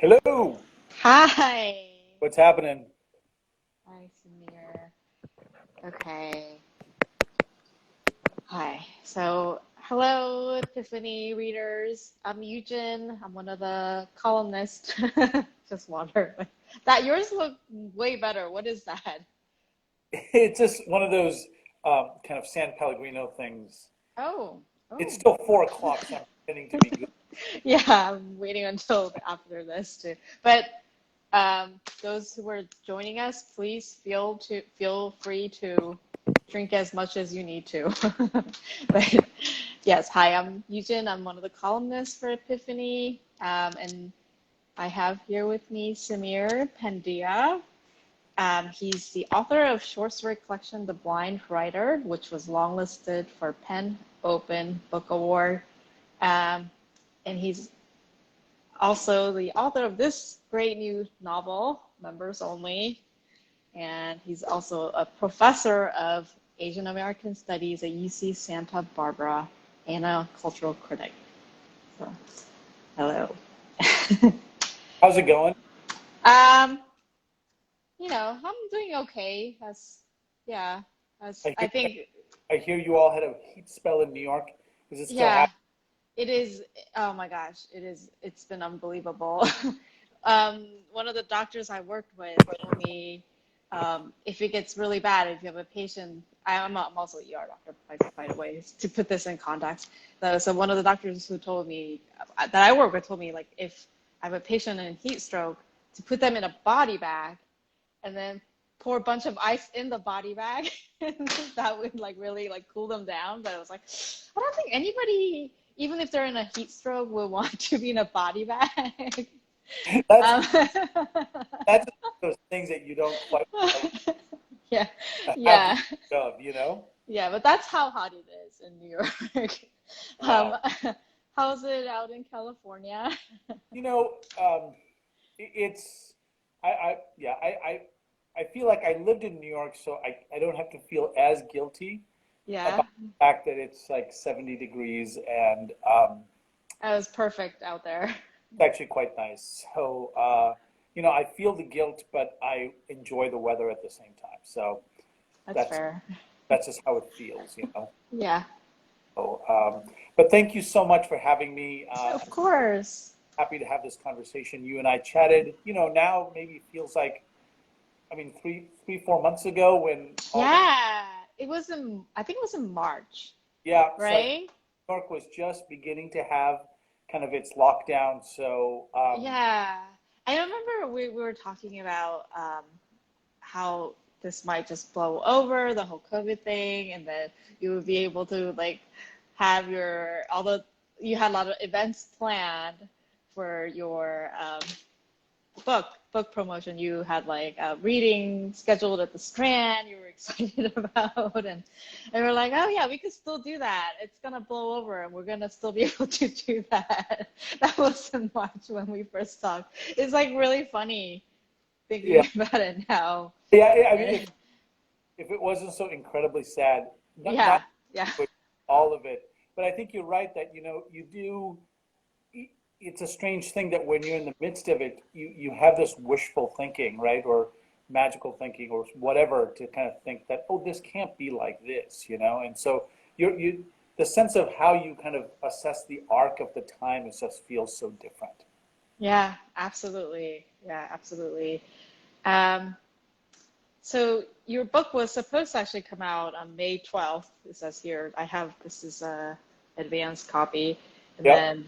Hello. Hi. What's happening? Hi, Samir. Okay. Hi. So, hello, Epiphany readers. I'm Yoojin. I'm one of the columnists. Just water. That yours look way better. What is that? It's just one of those kind of San Pellegrino things. Oh, It's oh. still 4 o'clock, so I'm pretending to be good. Yeah, I'm waiting until after this too. But those who are joining us, please feel free to drink as much as you need to. But yes, hi, I'm Yoojin. I'm one of the columnists for Epiphany, and I have here with me Samir Pandya. He's the author of short story collection The Blind Writer, which was longlisted for Penn Open Book Award. Um, and he's also the author of this great new novel, Members Only, and he's also a professor of Asian American Studies at UC Santa Barbara and a cultural critic. So, hello. How's it going? um, I'm doing okay. Yeah, as I I hear, think, I hear you all had a heat spell in New York. Is it still yeah, happening? it is. Oh my gosh, it is. It's been unbelievable. One of the doctors I worked with told me if it gets really bad, if you have a patient, I'm also an ER doctor, by the way, to put this in context. So one of the doctors who told me that I work with told me like if I have a patient in heat stroke, to put them in a body bag and then pour a bunch of ice in the body bag, and that would like really like cool them down. But I was like, I don't think anybody, even if they're in a heat stroke, will want to be in a body bag. That's Um, that's those things that you don't quite yeah, have the yeah, of, you know? yeah, but that's how hot it is in New York. Um, Wow. how's it out in California? You know, it's yeah, I feel like I lived in New York, so I don't have to feel as guilty Yeah, about the fact that it's like 70 degrees and it was perfect out there. it's actually quite nice. So, I feel the guilt, but I enjoy the weather at the same time. So That's that's fair. that's just how it feels. Yeah, So, but thank you so much for having me. of course. Happy to have this conversation. You and I chatted, now maybe feels like, I mean, 4 months ago when all this, Yeah, I think it was in March, yeah, so I think right? New York was just beginning to have kind of its lockdown. So, Yeah. I remember we were talking about how this might just blow over, the whole COVID thing, and that you would be able to like have although you had a lot of events planned for your book promotion. You had like a reading scheduled at the Strand you were excited about, and we're like, oh yeah, we could still do that. It's gonna blow over and we're gonna still be able to do that. That was in March when we first talked. It's like really funny yeah, thinking about it now. yeah. I mean, And if it wasn't so incredibly sad, not yeah, yeah, with all of it, but I think you're right that you do. It's a strange thing that when you're in the midst of it, you have this wishful thinking, right, or magical thinking, or whatever, to kind of think that, oh, this can't be like this. And so the sense of how you kind of assess the arc of the time is just feels so different. yeah, absolutely. Yeah, absolutely. Um, so your book was supposed to actually come out on May 12th. It says here. This is a advanced copy. And Yep, then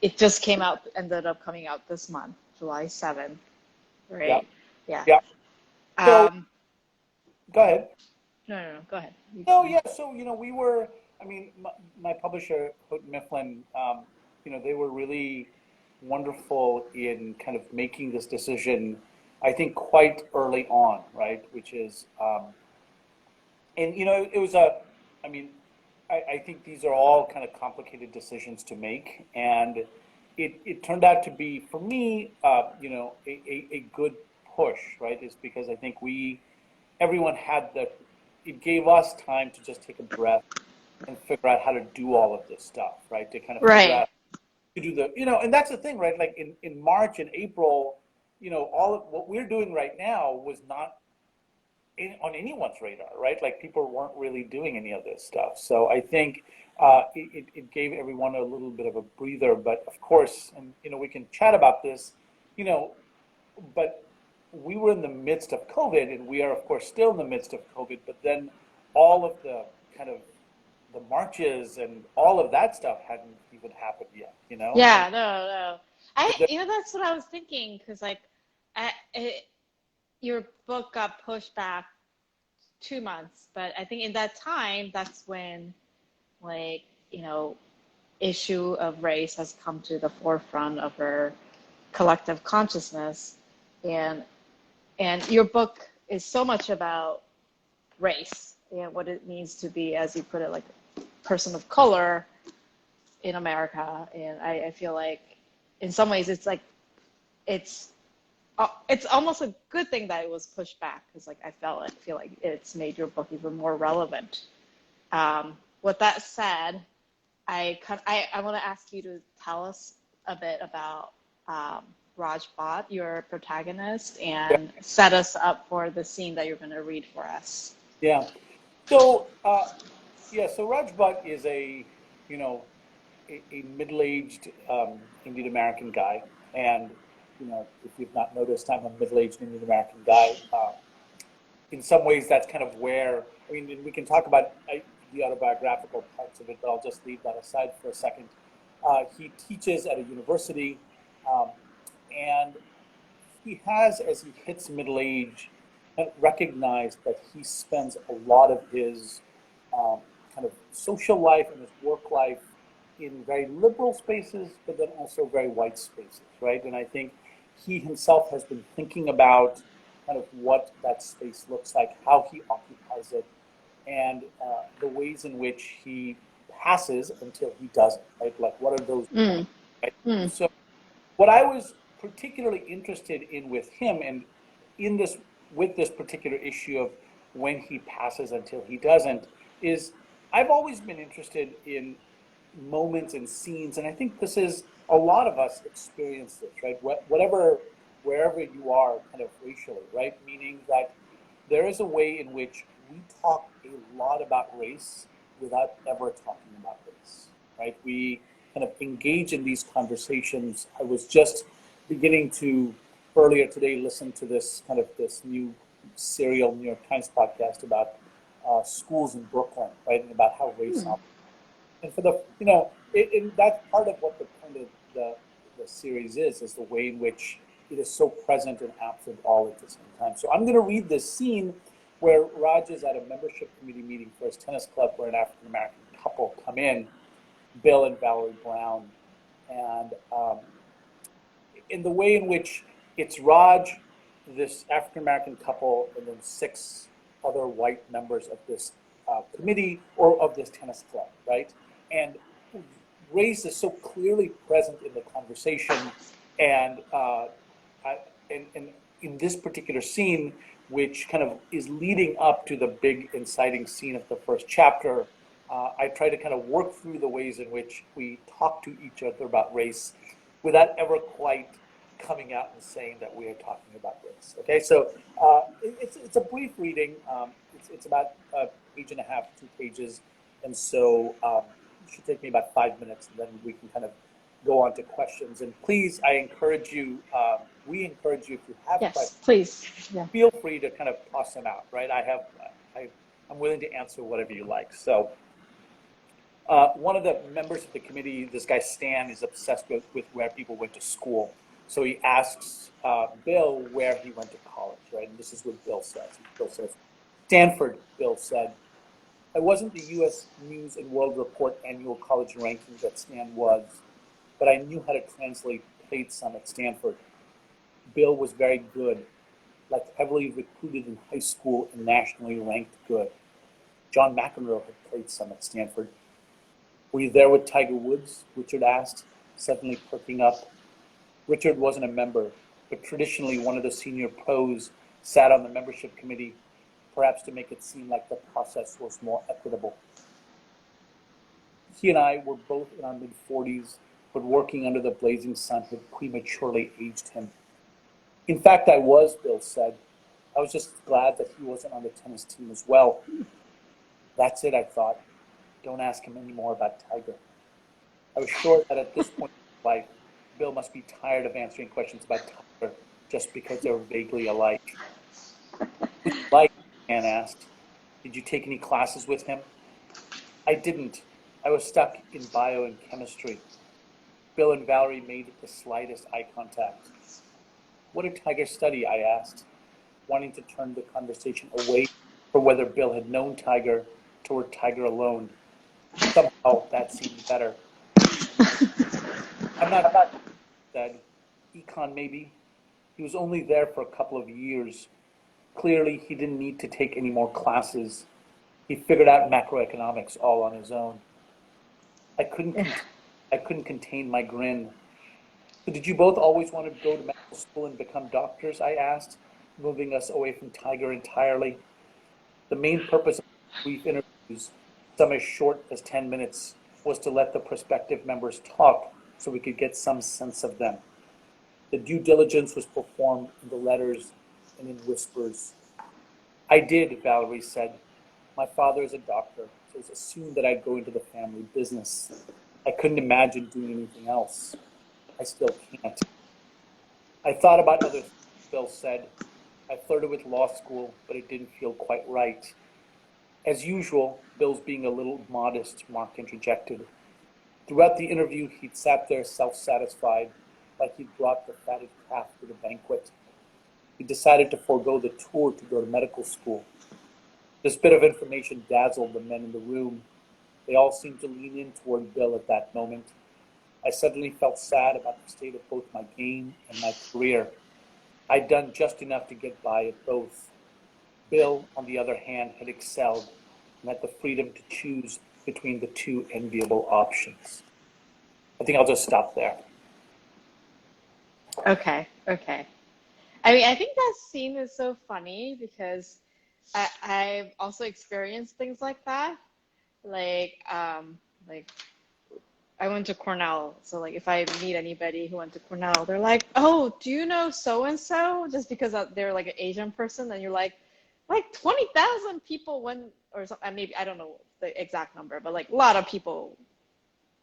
it just ended up coming out this month, July 7th, yep, right? Yeah. yep. So Um, go ahead. no, no, no, go ahead. You go No, ahead. yeah. So we were. I mean, my publisher, Houghton Mifflin, they were really wonderful in kind of making this decision. I think quite early on, right? Which is, and it was I mean, I think these are all kind of complicated decisions to make, and it turned out to be for me, a good push, right? Is because I think everyone had it gave us time to just take a breath and figure out how to do all of this stuff, right? To kind of figure Right. out to do the, and that's the thing, right? Like in March and April, all of what we're doing right now was not on anyone's radar, right? Like people weren't really doing any of this stuff. So I think it gave everyone a little bit of a breather. But of course, and we can chat about this, you know, but we were in the midst of COVID, and we are of course still in the midst of COVID. But then all of the kind of the marches and all of that stuff hadn't even happened yet, Yeah, and no. but then, That's what I was thinking, because like, your book got pushed back 2 months, but I think in that time, that's when, like, issue of race has come to the forefront of our collective consciousness, and your book is so much about race and what it means to be, as you put it, like a person of color in America. And I feel like in some ways it's like it's almost a good thing that it was pushed back, because like I feel like it's made your book even more relevant. With that said, I want to ask you to tell us a bit about Raj Bhatt, your protagonist, yeah, and set us up for the scene that you're going to read for us. yeah. So so Raj Bhatt is you know a middle-aged Indian American guy, and if you've not noticed, I'm a middle-aged Indian American guy. In some ways, that's kind of where we can talk about the autobiographical parts of it, but I'll just leave that aside for a second. He teaches at a university, um, and he has, as he hits middle age, recognized that he spends a lot of his um, kind of social life and his work life in very liberal spaces, but then also very white spaces, right? And I think he himself has been thinking about kind of what that space looks like, how he occupies it, and the ways in which he passes until he doesn't, right? Like, what are those? Mm, Right? mm, So what I was particularly interested in with him, and in this with this particular issue of when he passes until he doesn't, is I've always been interested in moments and scenes, and I think this is a lot of us experience this, right? Whatever, wherever you are, kind of racially, right? Meaning that there is a way in which we talk a lot about race without ever talking about race, right? We kind of engage in these conversations. I was just beginning to earlier today listen to this new serial New York Times podcast about schools in Brooklyn, right, and about how race mm. operates. And for the that's part of what the point of the series is the way in which it is so present and absent all at the same time. So I'm going to read this scene where Raj is at a membership committee meeting for his tennis club, where an African American couple come in, Bill and Valerie Brown, and in the way in which it's Raj, this African American couple, and then 6 other white members of this committee or of this tennis club, right? And race is so clearly present in the conversation, and and in this particular scene, which kind of is leading up to the big inciting scene of the first chapter, I try to kind of work through the ways in which we talk to each other about race without ever quite coming out and saying that we are talking about race. Okay, so it's a brief reading. It's about a page and a half, 2 pages, and so it should take me about 5 minutes, and then we can kind of go on to questions. And please, I encourage you, we encourage you, if you have Yes, questions, please. Yeah. feel free to kind of toss them out, right? I'm willing to answer whatever you like. So one of the members of the committee, this guy Stan, is obsessed with where people went to school. So he asks Bill where he went to college, right? And this is what Bill says. Bill says, Stanford, Bill said. I wasn't the U.S. News and World Report annual college ranking that Stan was, but I knew how to translate played some at Stanford. Bill was very good, like heavily recruited in high school and nationally ranked good. John McEnroe had played some at Stanford. Were you there with Tiger Woods? Richard asked, suddenly perking up. Richard wasn't a member, but traditionally one of the senior pros sat on the membership committee, perhaps to make it seem like the process was more equitable. He and I were both in our mid-40s, but working under the blazing sun had prematurely aged him. In fact, I was, Bill said. I was just glad that he wasn't on the tennis team as well. That's it, I thought. Don't ask him any more about Tiger. I was sure that at this point in life, Bill must be tired of answering questions about Tiger just because they were vaguely alike. Who's he like? Ann asked. Did you take any classes with him? I didn't. I was stuck in bio and chemistry. Bill and Valerie made the slightest eye contact. What did Tiger study? I asked, wanting to turn the conversation away from whether Bill had known Tiger toward Tiger alone. Somehow that seemed better. I'm not, said. Econ maybe. He was only there for a couple of years. Clearly, he didn't need to take any more classes. He figured out macroeconomics all on his own. I couldn't contain my grin. So did you both always want to go to medical school and become doctors? I asked, moving us away from Tiger entirely. The main purpose of brief interviews, some as short as 10 minutes, was to let the prospective members talk so we could get some sense of them. The due diligence was performed in the letters and in whispers. I did, Valerie said. My father is a doctor, so it's assumed that I'd go into the family business. I couldn't imagine doing anything else. I still can't. I thought about other things, Bill said. I flirted with law school, but it didn't feel quite right. As usual, Bill's being a little modest, Mark interjected. Throughout the interview, he'd sat there self-satisfied, like he'd brought the fatted calf to the banquet. He decided to forego the tour to go to medical school. This bit of information dazzled the men in the room. They all seemed to lean in toward Bill at that moment. I suddenly felt sad about the state of both my game and my career. I'd done just enough to get by at both. Bill, on the other hand, had excelled and had the freedom to choose between the two enviable options. I think I'll just stop there. Okay. I mean, I think that scene is so funny because I've also experienced things like that. Like I went to Cornell, so like if I meet anybody who went to Cornell, they're like, "Oh, do you know so and so?" Just because they're like an Asian person, and you're like 20,000 people went, or something. Maybe I don't know the exact number, but like a lot of people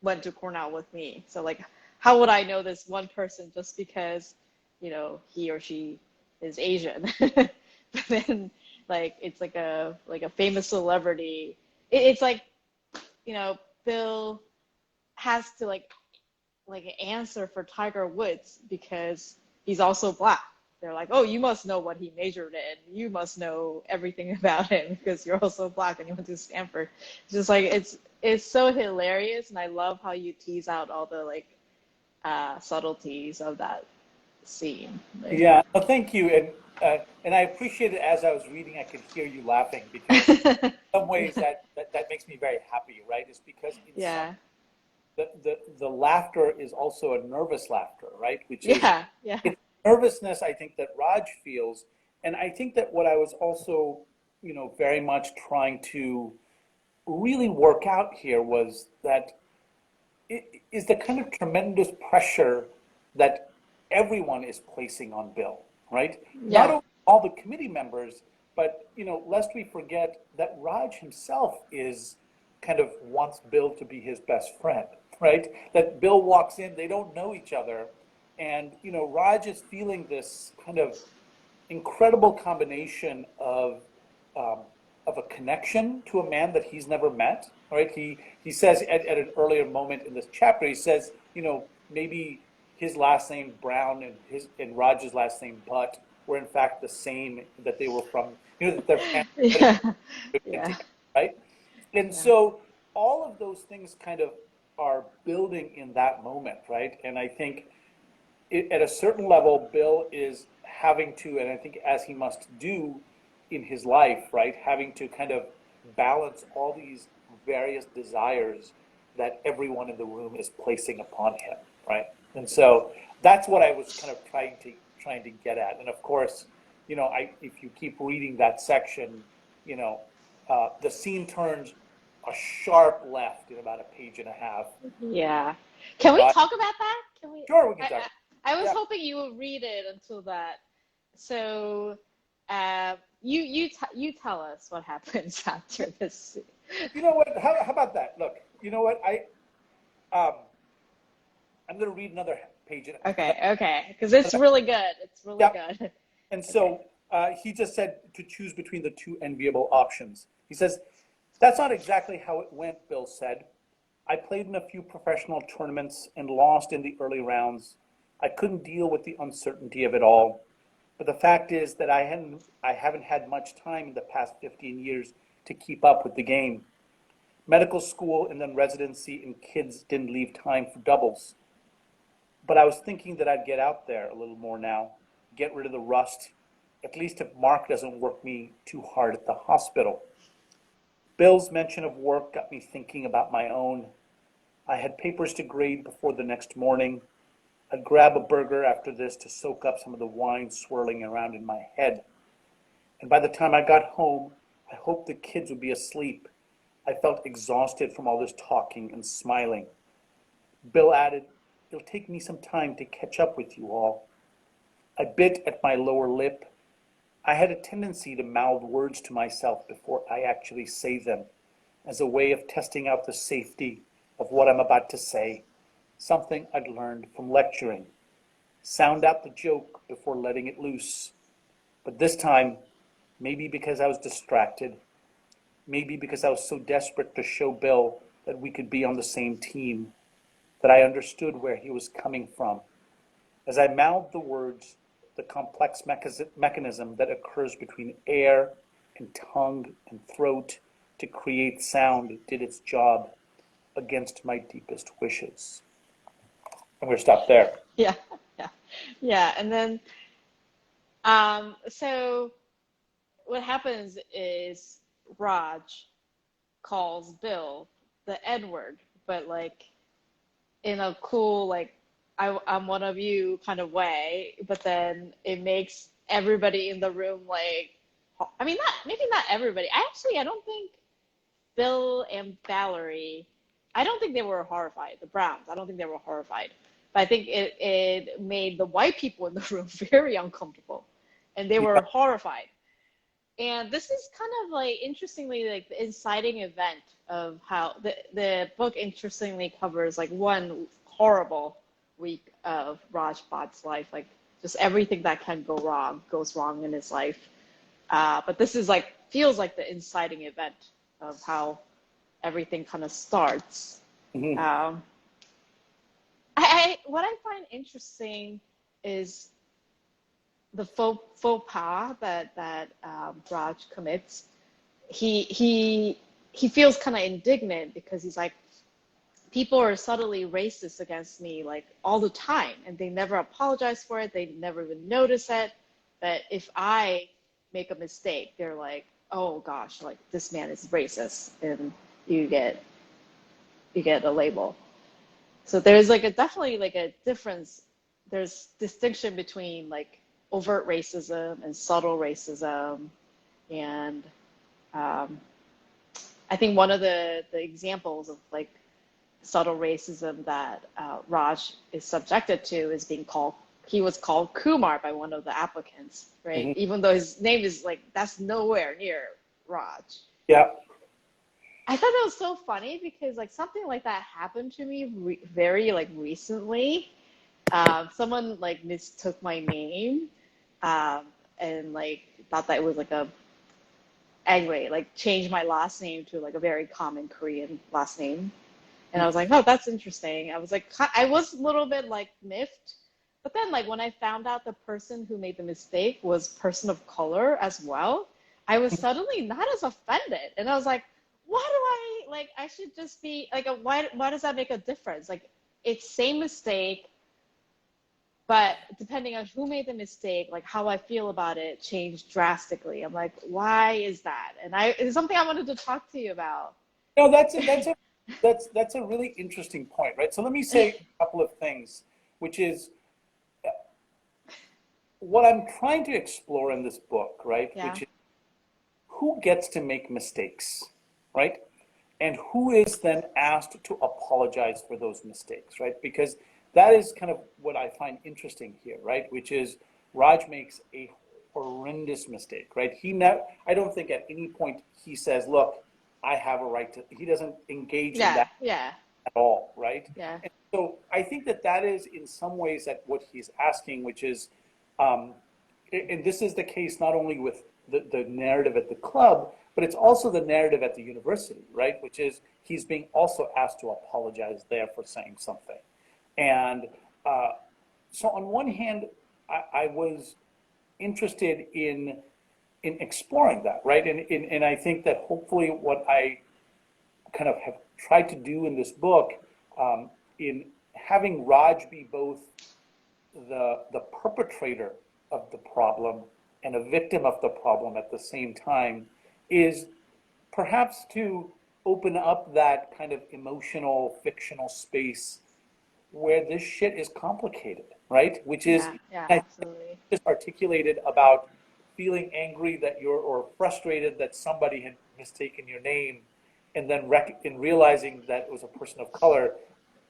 went to Cornell with me. So like, how would I know this one person just because, he or she is Asian? But then like it's like a famous celebrity. It's like, Bill has to like answer for Tiger Woods because he's also black. They're like, oh, you must know what he majored in. You must know everything about him because you're also black and you went to Stanford. It's just like it's so hilarious, and I love how you tease out all the like subtleties of that scene. Like, Yeah, well, thank you, and I appreciate it. As I was reading, I could hear you laughing because in some ways that makes me very happy, right? It's because in some, yeah, the laughter is also a nervous laughter, right? Which is yeah. it's nervousness, I think, that Raj feels, and I think that what I was also, very much trying to really work out here was that it is the kind of tremendous pressure that everyone is placing on Bill, right? Not Yeah. only all the committee members, but lest we forget that Raj himself is kind of wants Bill to be his best friend, right? That Bill walks in, they don't know each other, and Raj is feeling this kind of incredible combination um, of a connection to a man that he's never met. Right? He says at an earlier moment in this chapter, he says, maybe his last name Brown and Raj's last name Butt were in fact the same, that they were from that their Yeah. family Yeah. together, right? And Yeah. so all of those things kind of are building in that moment, right? And I think at a certain level, Bill is having to, and I think as he must do in his life, right, having to kind of balance all these various desires that everyone in the room is placing upon him, right? And so that's what I was kind of trying to get at. And of course, if you keep reading that section, the scene turns a sharp left in about a page and a half. Yeah. Can we talk about that? Can we? Sure, we can talk. I was Yeah. hoping you would read it until that. So, you tell us what happens after this. You know what? How about that? Look, you know what? Um, I'm going to read another page. Okay, because it's really good. It's really Yeah. good. And Okay. so he just said to choose between the two enviable options. He says, that's not exactly how it went, Bill said. I played in a few professional tournaments and lost in the early rounds. I couldn't deal with the uncertainty of it all. But the fact is that I haven't had much time in the past 15 years to keep up with the game. Medical school and then residency and kids didn't leave time for doubles. But I was thinking that I'd get out there a little more now, get rid of the rust, at least if Mark doesn't work me too hard at the hospital. Bill's mention of work got me thinking about my own. I had papers to grade before the next morning. I'd grab a burger after this to soak up some of the wine swirling around in my head. And by the time I got home, I hoped the kids would be asleep. I felt exhausted from all this talking and smiling. Bill added, it'll take me some time to catch up with you all. I bit at my lower lip. I had a tendency to mouth words to myself before I actually say them, as a way of testing out the safety of what I'm about to say, something I'd learned from lecturing. Sound out the joke before letting it loose. But this time, maybe because I was distracted, maybe because I was so desperate to show Bill that we could be on the same team, that I understood where he was coming from. As I mouthed the words, the complex mechanism that occurs between air and tongue and throat to create sound did its job against my deepest wishes. I'm going to stop there. Yeah, yeah, yeah. And then, so what happens is Raj calls Bill the Edward, but like in a cool, like, I'm one of you kind of way, but then it makes everybody in the room like, I mean, not maybe not everybody. I don't think Bill and Valerie, I don't think they were horrified. The Browns, I don't think they were horrified. But I think it made the white people in the room very uncomfortable, and they were Yeah. horrified. And this is kind of like, interestingly, like the inciting event of how the book interestingly covers like one horrible week of Raj Bhatt's life, like just everything that can go wrong goes wrong in his life. But this is like, feels like the inciting event of how everything kind of starts. Mhm. What I find interesting is the faux pas that Raj commits. He feels kind of indignant because he's like, people are subtly racist against me like all the time, and they never apologize for it. They never even notice it. But if I make a mistake, they're like, oh gosh, like this man is racist, and you get a label. So there's like a definitely like a difference. There's distinction between like overt racism and subtle racism, and I think one of the examples of like subtle racism that Raj is subjected to is he was called Kumar by one of the applicants, right? Mhm. Even though his name is like, that's nowhere near Raj. Yeah. I thought that was so funny because like something like that happened to me very like recently. Someone like mistook my name, and like thought that it was like anyway, like changed my last name to like a very common Korean last name. And I was like, oh, that's interesting. I was like, I was a little bit like miffed. But then like when I found out the person who made the mistake was person of color as well, I was suddenly not as offended. And I was like, why do I should just be like, why does that make a difference? Like, it's same mistake, but depending on who made the mistake, like how I feel about it changed drastically. I'm like, why is that? And it's something I wanted to talk to you about. No, that's a really interesting point, right? So let me say a couple of things, which is what I'm trying to explore in this book, right? Yeah. Which is who gets to make mistakes, right? and who is then asked to apologize for those mistakes, right? Because that is kind of what I find interesting here, right? Which is Raj makes a horrendous mistake, right? I don't think at any point he says, look, I have a right to, he doesn't engage in Yeah, that yeah, at all, right? yeah, And so I think that that is in some ways that what he's asking, which is, um, and this is the case not only with the narrative at the club, but it's also the narrative at the university, right? Which is he's being also asked to apologize there for saying something. And uh, so on one hand, I was interested in exploring that, right? And I think that hopefully what I kind of have tried to do in this book, in having Raj be both the perpetrator of the problem and a victim of the problem at the same time, is perhaps to open up that kind of emotional fictional space where this shit is complicated, right? Which is, yeah, yeah, I absolutely. just articulated about feeling angry that you're, or frustrated that somebody had mistaken your name, and then in realizing that it was a person of color,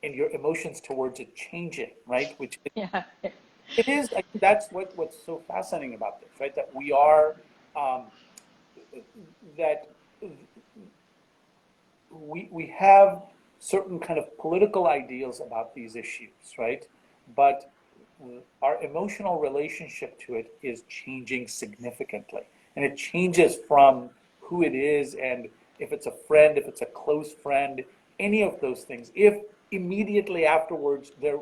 and your emotions towards it changing, right? Which Yeah, it is. I think that's what's so fascinating about this, right? That we are, um, that we have certain kind of political ideals about these issues, right? But our emotional relationship to it is changing significantly. And it changes from who it is, and if it's a friend, if it's a close friend, any of those things. If immediately afterwards they're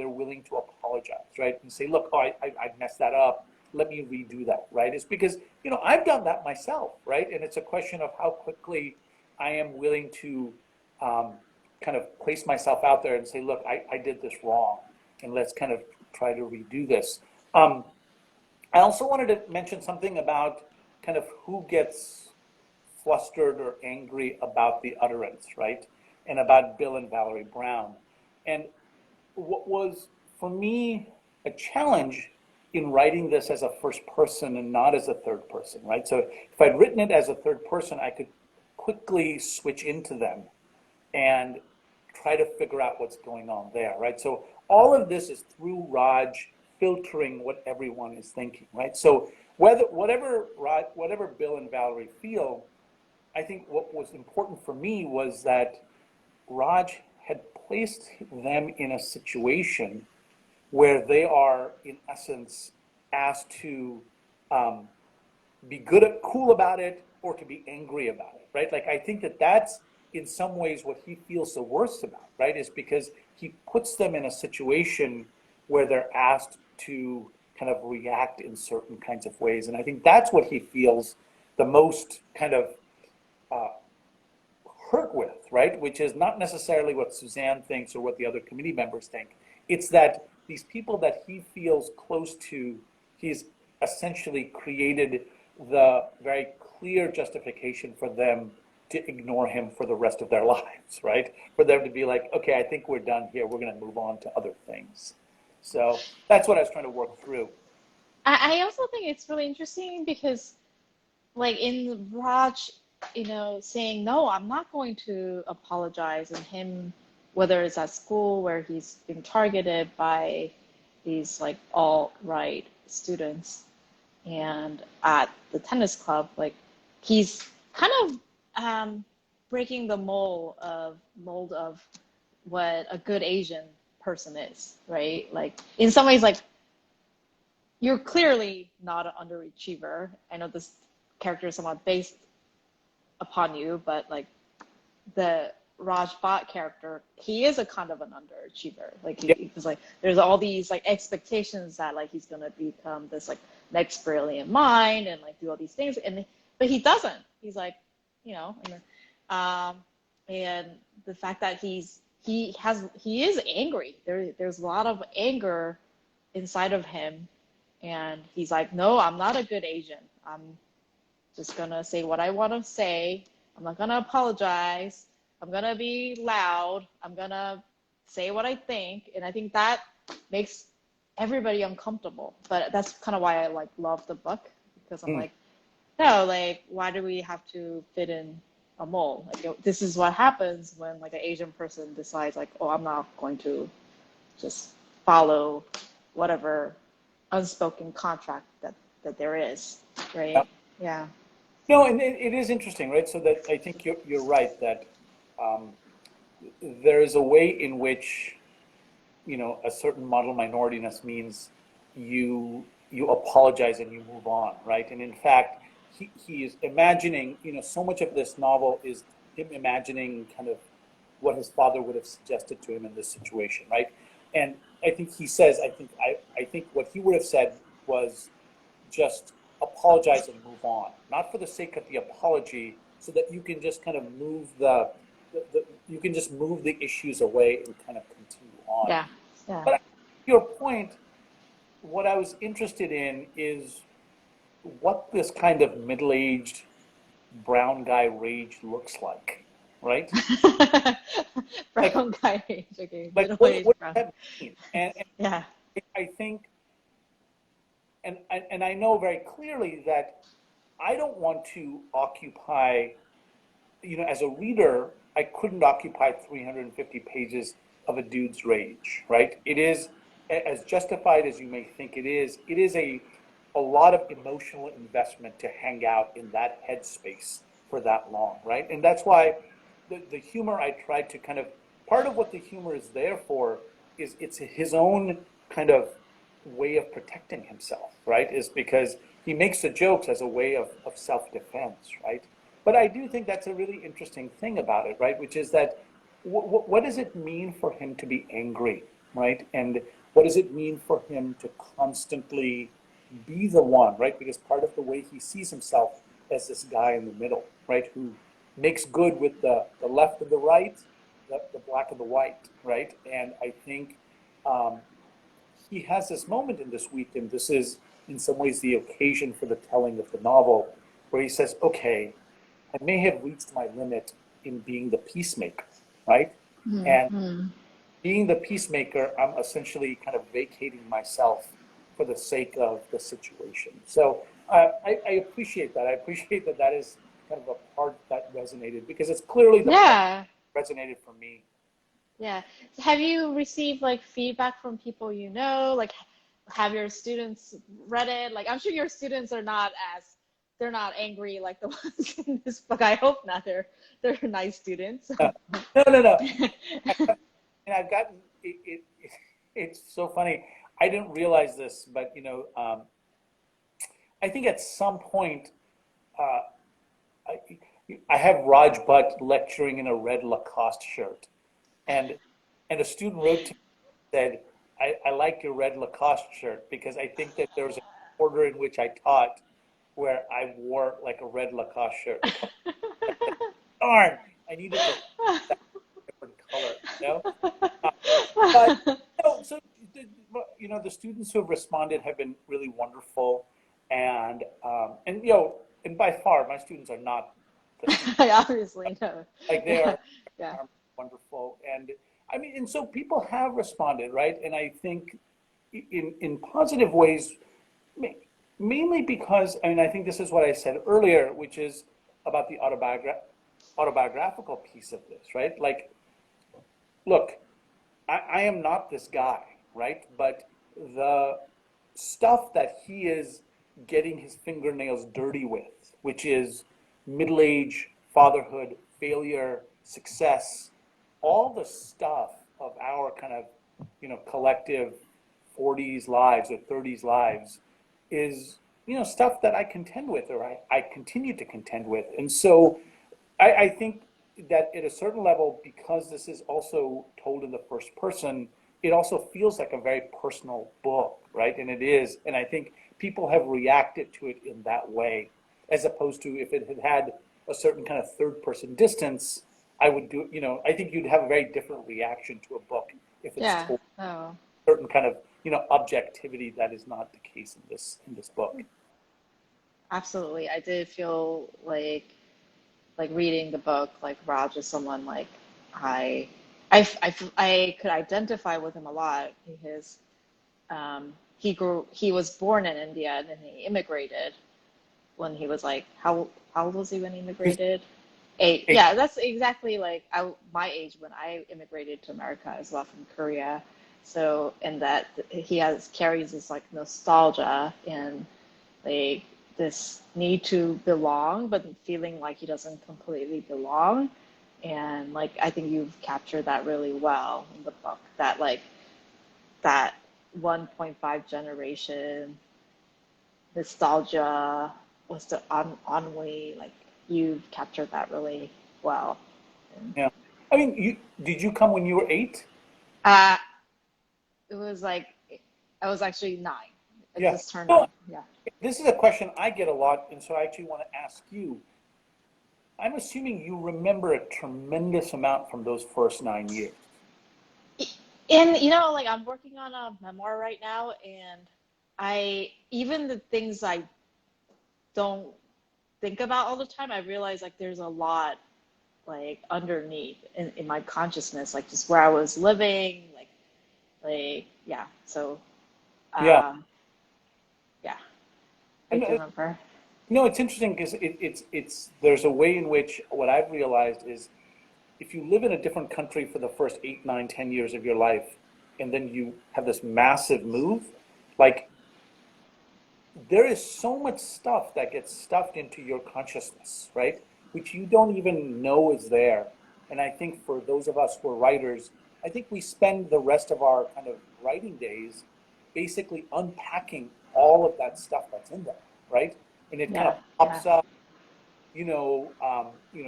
willing to apologize, right? And say, look, oh, I messed that up. Let me redo that, right? It's because, I've done that myself, right? And it's a question of how quickly I am willing to um, kind of place myself out there and say, look, I did this wrong, and let's kind of try to redo this. Um, I also wanted to mention something about kind of who gets flustered or angry about the utterance, right? And about Bill and Valerie Brown. And what was, for me, a challenge in writing this as a first person and not as a third person, right? So if I'd written it as a third person, I could quickly switch into them and try to figure out what's going on there, right? So all of this is through Raj filtering what everyone is thinking, right? So whatever Bill and Valerie feel, I think what was important for me was that Raj had placed them in a situation where they are, in essence, asked to um, be cool about it, or to be angry about it, right? Like, I think that that's in some ways what he feels the worst about, right? Is because he puts them in a situation where they're asked to kind of react in certain kinds of ways. And I think that's what he feels the most kind of uh, hurt with, right? Which is not necessarily what Suzanne thinks or what the other committee members think. It's that these people that he feels close to, he's essentially created the very clear justification for them to ignore him for the rest of their lives, right? For them to be like, okay, I think we're done here. We're going to move on to other things. So that's what I was trying to work through. I also think it's really interesting because, like in Raj, saying no, I'm not going to apologize, and him, whether it's at school where he's being targeted by these like alt-right students, and at the tennis club, like he's kind of breaking the mold of what a good Asian person is, right? Like in some ways, like you're clearly not an underachiever. I know this character is somewhat based upon you, but like the Raj Bhatt character, he is a kind of an underachiever. Like Yeah. he's like, there's all these like expectations that like he's gonna become this like next brilliant mind and like do all these things, but he doesn't. He's like, you know, um, and the fact that he is angry. There's a lot of anger inside of him, and he's like, no, I'm not a good Asian. I'm just gonna say what I want to say. I'm not gonna apologize. I'm gonna be loud. I'm gonna say what I think, and I think that makes everybody uncomfortable. But that's kind of why I like love the book, because I'm Mm. like, no, like why do we have to fit in a mole. Like, this is what happens when like an Asian person decides like, oh, I'm not going to just follow whatever unspoken contract that there is, Yeah. right? Yeah. No, and it is interesting, right? So that I think you're right that um, there is a way in which a certain model minoritiness means you apologize and you move on, right? And in fact, he is imagining, so much of this novel is him imagining kind of what his father would have suggested to him in this situation, right? And I think he says, I think what he would have said was just apologize and move on, not for the sake of the apology, so that you can just kind of move you can just move the issues away and kind of continue on. Yeah. Yeah. But to your point, what I was interested in is what this kind of middle-aged brown guy rage looks like, right? Like, Brown guy age, okay. like Middle what aged does brown. that mean? And Yeah. I think, and I know very clearly that I don't want to occupy, as a reader, I couldn't occupy 350 pages of a dude's rage, right? It is as justified as you may think it is. It is a lot of emotional investment to hang out in that headspace for that long, right? And that's why the humor I tried to kind of, part of what the humor is there for is it's his own kind of way of protecting himself, right? Is because he makes the jokes as a way of self-defense, right? But I do think that's a really interesting thing about it, right? Which is that what does it mean for him to be angry, right? And what does it mean for him to constantly be the one, right? Because part of the way he sees himself as this guy in the middle, right? Who makes good with the left and the right, the black and the white, right? And I think um, he has this moment in this week, and this is in some ways the occasion for the telling of the novel, where he says, okay, I may have reached my limit in being the peacemaker, right? And Mm-hmm. being the peacemaker, I'm essentially kind of vacating myself for the sake of the situation. So I appreciate that. I appreciate that that is kind of a part that resonated, because it's clearly the part Yeah. that resonated for me. Yeah. So have you received like feedback from people you know? Like, have your students read it? Like, I'm sure your students are not as they're not angry like the ones in this book. I hope not. They're nice students. No, no, no. And I've gotten it's so funny. I didn't realize this, but I think at some point uh, I, I have Raj Butt lecturing in a red Lacoste shirt, and a student wrote to me and said, I like your red Lacoste shirt because I think that there was a quarter in which I taught where I wore like a red Lacoste shirt. Darn, I needed to that different color, Uh, but so the students who have responded have been really wonderful, and and by far my students are not the students, I obviously know. like they Yeah. are Yeah. wonderful, and I mean, and so people have responded, right? And I think in positive ways, mainly because, I mean, I think this is what I said earlier, which is about the autobiographical piece of this, right? Like, look, I am not this guy, right? But the stuff that he is getting his fingernails dirty with, which is middle age, fatherhood, failure, success, all the stuff of our kind of, collective 40s lives or 30s lives is, stuff that I contend with, or I continue to contend with. And so I think that at a certain level, because this is also told in the first person, it also feels like a very personal book, right? And it is. And I think people have reacted to it in that way, as opposed to if it had had a certain kind of third person distance, I would do, I think you'd have a very different reaction to a book if it's Yeah. told Oh. certain kind of, objectivity that is not the case in this book. Absolutely. I did feel like reading the book, like Raj is someone like I, I could identify with him a lot because he was born in India and then he immigrated when he was like, how old was he when he He's immigrated? Eight. Eight. Yeah, that's exactly like my age when I immigrated to America as well from Korea. So, and that he has carries this like nostalgia and like this need to belong, but feeling like he doesn't completely belong. And like I think you've captured that really well in the book. That like that 1.5 generation nostalgia was the ennui. Like you've captured that really well. And, Yeah. I mean, did you come when you were 8? uh, it was like I was actually 9. I Yeah. just turned 9. So Yeah. this is a question I get a lot, and so I actually want to ask you. I'm assuming you remember a tremendous amount from those first 9 years. And you know, like I'm working on a memoir right now, and I even the things I don't think about all the time, I realize like there's a lot like underneath in my consciousness, like just where I was living, like yeah. So Yeah. um, yeah, I And do remember. it's interesting because it's there's a way in which what I've realized is if you live in a different country for the first 8, 9, 10 years of your life, and then you have this massive move, like there is so much stuff that gets stuffed into your consciousness, right? Which you don't even know is there. And I think for those of us who are writers, I think we spend the rest of our kind of writing days basically unpacking all of that stuff that's in there, right? And it kind Yeah, of yeah, pops up,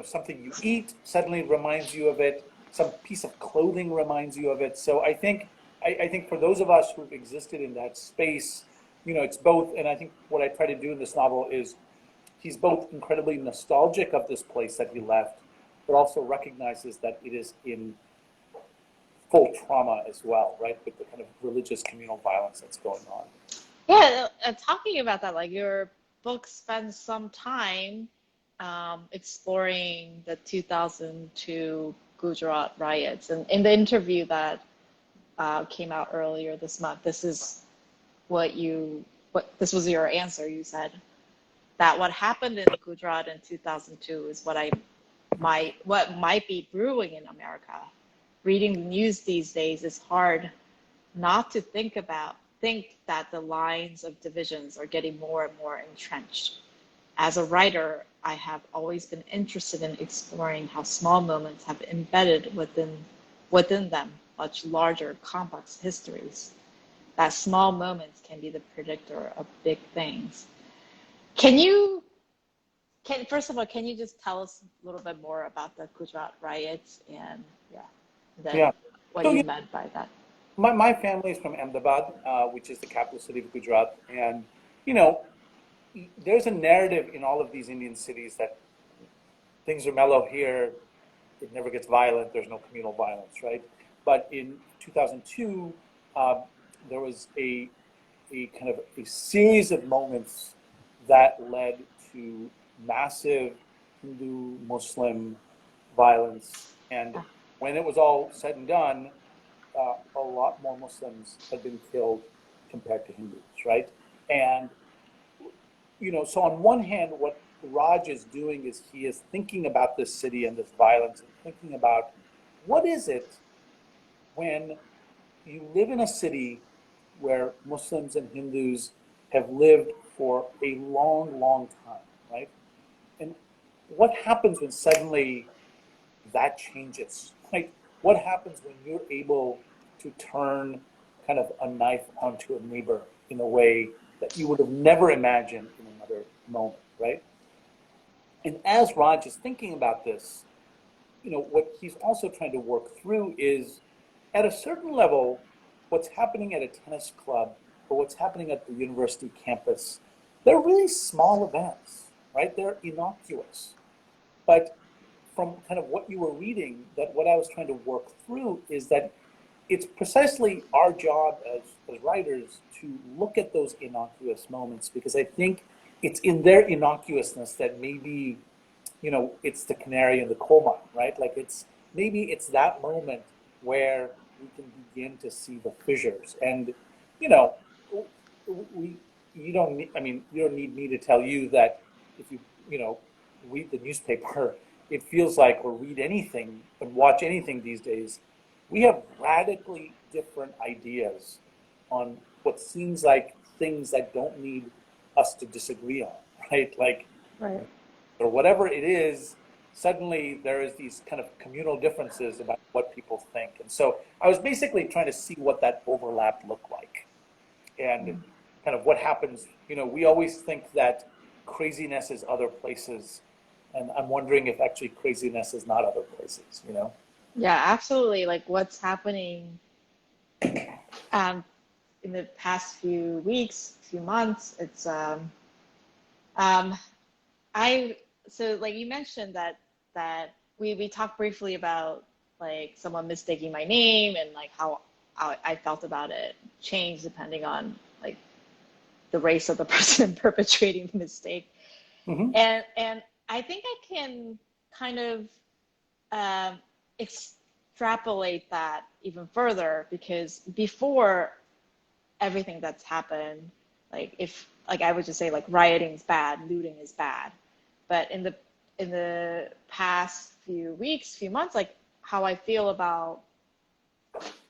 something you eat suddenly reminds you of it. Some piece of clothing reminds you of it. So I think for those of us who've existed in that space, it's both. And I think what I try to do in this novel is he's both incredibly nostalgic of this place that he left, but also recognizes that it is in full trauma as well, right? With the kind of religious communal violence that's going on. yeah. Talking about that, like your book spends some time exploring the 2002 Gujarat riots, and in the interview that came out earlier this month, what this was your answer. You said that what happened in Gujarat in 2002 is what might be brewing in America. Reading the news these days is hard not to think that the lines of divisions are getting more and more entrenched. As a writer, I have always been interested in exploring how small moments have embedded within them much larger, complex histories. That small moments can be the predictor of big things. Can you can first of all, can you just tell us a little bit more about the Gujarat riots and yeah, then Yeah. what So you meant by that? my family is from Ahmedabad, which is the capital city of Gujarat, and you know there's a narrative in all of these Indian cities that things are mellow here, it never gets violent, there's no communal violence, right? But in 2002, um, there was a kind of a series of moments that led to massive Hindu Muslim violence. And Yeah. when it was all said and done, a lot more Muslims had been killed compared to Hindus, right? And so on one hand, what Raj is doing is he is thinking about this city and this violence and thinking about what is it when you live in a city where Muslims and Hindus have lived for a long, long time, right? And what happens when suddenly that changes, right? What happens when you're able to turn kind of a knife onto a neighbor in a way that you would have never imagined in another moment, right? And as Raj is thinking about this, what he's also trying to work through is at a certain level, what's happening at a tennis club or what's happening at the university campus, they're really small events, right? They're innocuous. But from kind of what you were reading, that what I was trying to work through is that it's precisely our job as writers to look at those innocuous moments because I think it's in their innocuousness that maybe it's the canary in the coal mine, right? Like maybe it's that moment where we can begin to see the fissures. And you know, we you don't need, I mean, you don't need me to tell you that if you read the newspaper it feels like, or read anything and watch anything these days, we have radically different ideas on what seems like things that don't need us to disagree on, right? Like, Right. or whatever it is, suddenly there is these kind of communal differences about what people think. And so I was basically trying to see what that overlap looked like and kind of what happens. We always think that craziness is other places. And I'm wondering if actually craziness is not other places. Yeah, absolutely. Like what's happening um, in the past few weeks, few months, it's um, I so like you mentioned that we talked briefly about like someone mistaking my name and like how I felt about it changed depending on like the race of the person perpetrating the mistake. Hmm. And I think I can kind of extrapolate that even further because before everything that's happened, like if like I would just say like rioting is bad, looting is bad, but in the past few weeks, few months, like how I feel about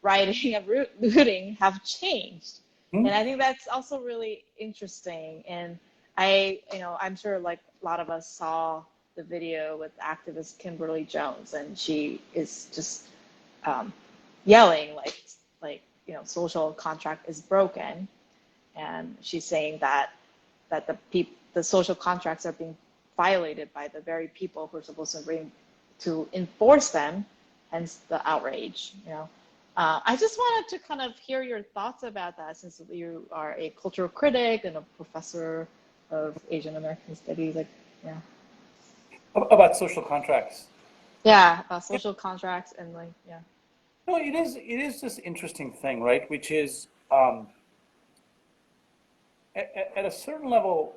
rioting and looting have changed. And I think that's also really interesting. And I'm sure like a lot of us saw the video with activist Kimberly Jones, and she is just um, yelling social contract is broken, and she's saying that the social contracts are being violated by the very people who are supposed to enforce them, hence the outrage. I just wanted to kind of hear your thoughts about that since you are a cultural critic and a professor of Asian American studies. Like, yeah, About social contracts. yeah, Yeah. social contracts and like, yeah, No, it is this interesting thing, right? Which is at a certain level,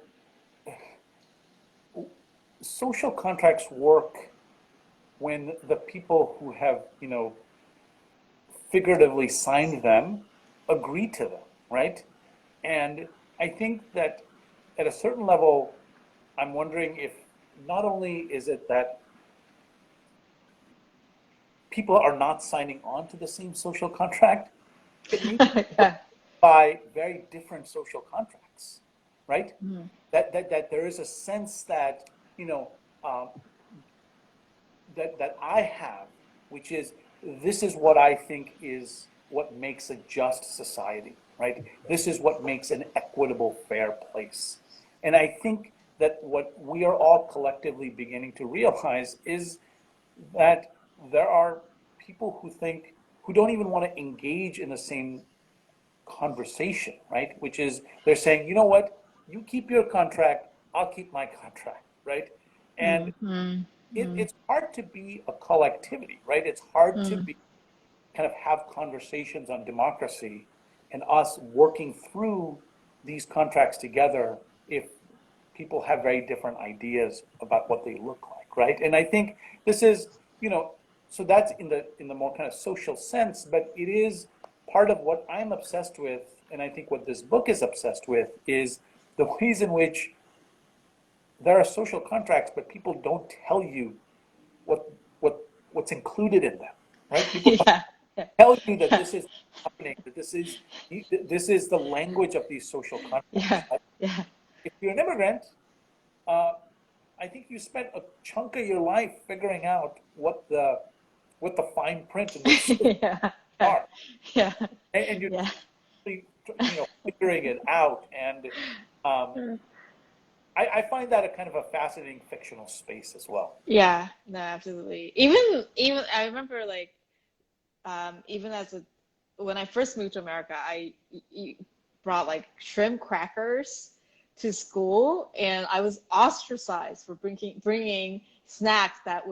social contracts work when the people who have, figuratively signed them agree to them, right? And I think that at a certain level, I'm wondering if not only is it that people are not signing on to the same social contract, but maybe yeah, by very different social contracts, right? mhm, That there is a sense that, you know, um, that I have, which is this is what I think is what makes a just society, right? This is what makes an equitable, fair place. And I think that what we are all collectively beginning to realize is that there are people who don't even want to engage in the same conversation, right? Which is they're saying, you know what, you keep your contract, I'll keep my contract, right? And mhm, mhm, it's hard to be a collectivity, right? It's hard to mhm. be kind of have conversations on democracy and us working through these contracts together if people have very different ideas about what they look like, right? And I think this is, so that's in the more kind of social sense, but it is part of what I'm obsessed with, and I think what this book is obsessed with is the ways in which there are social contracts, but people don't tell you what what what's included in them, right? People don't Yeah, yeah, tell you that yeah, this is happening, that this is the language of these social contracts. yeah, Like, yeah, if you're an immigrant, uh, I think you spent a chunk of your life figuring out what the fine print and the citizen yeah, yeah, are, yeah, and you're yeah. really, figuring it out. And um, I find that a kind of a fascinating fictional space as well. Yeah, no, absolutely. Even I remember like even as a when I first moved to America, I brought like shrimp crackers to school, and I was ostracized for bringing snacks that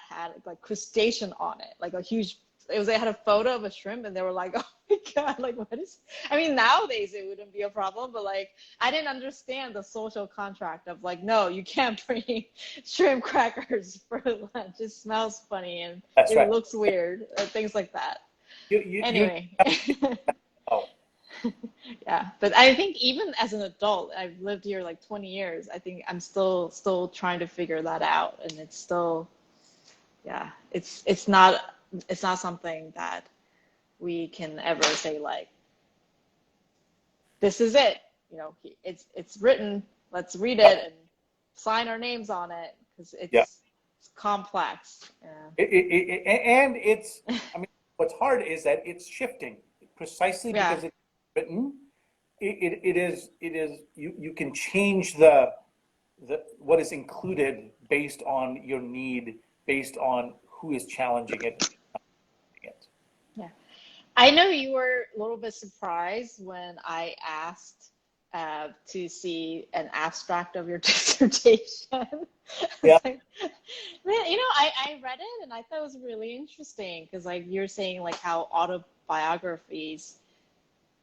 had like crustacean on it, like a huge. They had a photo of a shrimp, and they were like, "Oh my God, like what is?" I mean, nowadays it wouldn't be a problem, but like I didn't understand the social contract of like, no, you can't bring shrimp crackers for lunch. It smells funny and That's it right. looks weird, things like that. You Anyway, know. yeah, but I think even as an adult, I've lived here like 20 years. I think I'm still trying to figure that out, and it's still yeah, it's not something that we can ever say like, this is it. It's written. Let's read Yeah. it and sign our names on it because Yeah. it's complex. And it's, I mean, what's hard is that it's shifting precisely Yeah, because it's written. It is you can change the what is included based on your need, based on who is challenging it. yeah. I know you were a little bit surprised when I asked to see an abstract of your dissertation. I Yeah. was like, man, I read it and I thought it was really interesting because, like, you're saying, like, how autobiographies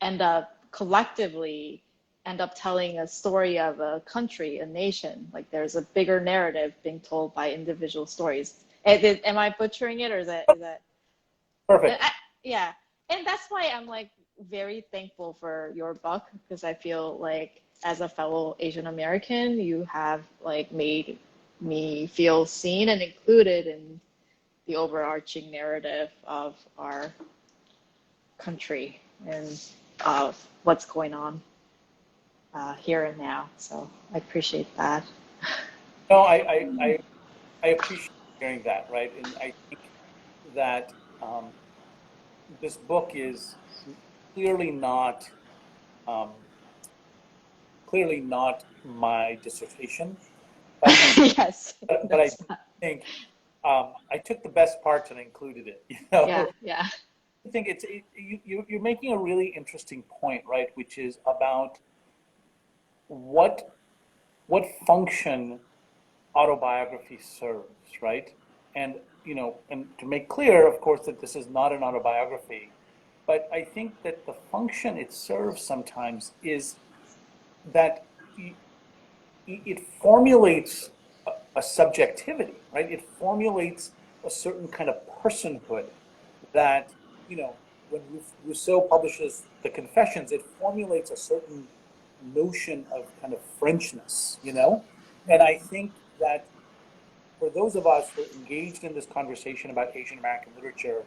end up collectively end up telling a story of a country, a nation. Like, there's a bigger narrative being told by individual stories. Am I butchering it, or is that Perfect. yeah, and that's why I'm like very thankful for your book because I feel like as a fellow Asian American, you have like made me feel seen and included in the overarching narrative of our country and of what's going on here and now. So I appreciate that. No, I appreciate hearing that, right? And I think that this book is clearly not um, clearly not my dissertation, but Yes, but I that's not. think I took the best parts and included it. Yeah, yeah, I think you're making a really interesting point, right? Which is about what what function autobiography serves, right? And and to make clear, of course, that this is not an autobiography, but I think that the function it serves sometimes is that it formulates a subjectivity, right? It formulates a certain kind of personhood that, when Rousseau publishes the Confessions, it formulates a certain notion of kind of Frenchness. And I think that for those of us who are engaged in this conversation about Asian American literature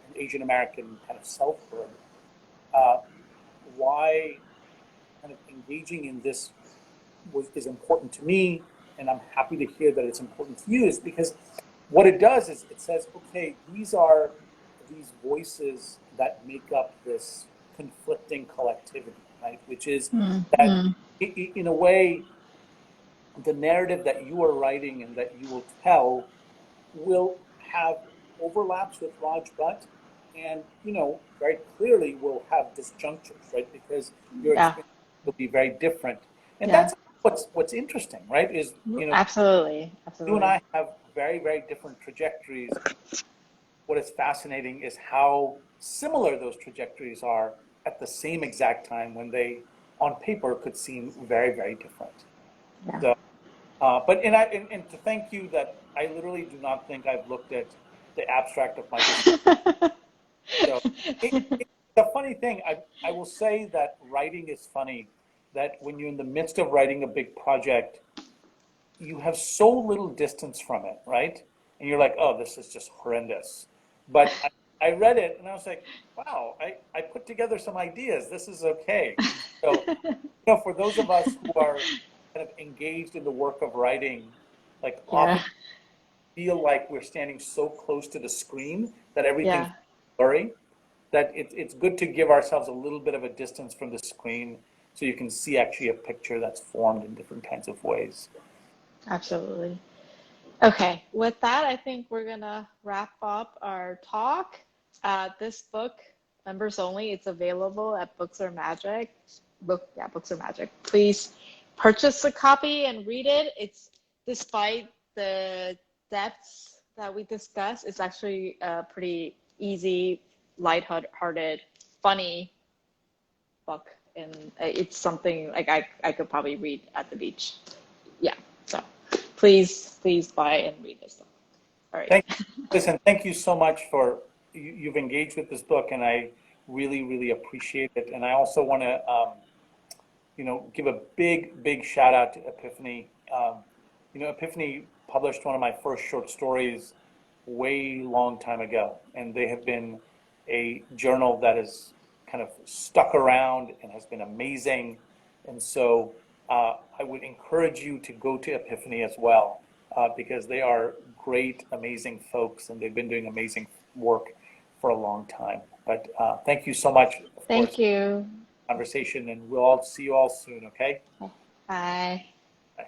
and Asian American kind of selfhood, uh, why kind of engaging in this is important to me, and I'm happy to hear that it's important to you, is because what it does is it says, okay, these are these voices that make up this conflicting collectivity, right? Which is that mm-hmm. in a way, the narrative that you are writing and that you will tell will have overlaps with Raj Bhatt, and very clearly will have disjunctures, right? Because your Yeah, experience will be very different, and yeah, that's what's interesting, right? Is absolutely, you and absolutely. I have very very different trajectories, and what is fascinating is how similar those trajectories are at the same exact time when they, on paper, could seem very very different. Yeah. So. But to thank you that I literally do not think I've looked at the abstract of my dissertation. So it's a funny thing. I will say that writing is funny. That when you're in the midst of writing a big project, you have so little distance from it, right? And you're like, oh, this is just horrendous. But I read it and I was like, wow, I put together some ideas. This is okay. So, for those of us who are kind of engaged in the work of writing, like Yeah, often feel like we're standing so close to the screen that everything's yeah, blurry, that it's good to give ourselves a little bit of a distance from the screen so you can see actually a picture that's formed in different kinds of ways. absolutely. Okay, with that, I think we're gonna wrap up our talk. This book, members only, it's available at Books Are Magic. Books Are Magic. Please purchase a copy and read it. It's despite the depths that we discussed, it's actually a pretty easy, lighthearted, funny book, and it's something like I could probably read at the beach. Yeah, so please buy and read this book. All right. Thank, listen, thank you so much for you've engaged with this book, and I really, really appreciate it. And I also want to, give a big, big shout out to Epiphany. Epiphany published one of my first short stories way long time ago, and they have been a journal that has kind of stuck around and has been amazing. And so I would encourage you to go to Epiphany as well, because they are great, amazing folks, and they've been doing amazing work for a long time. But thank you so much, of course, Thank you. for the conversation, and we'll all see you all soon, okay? Bye. Bye.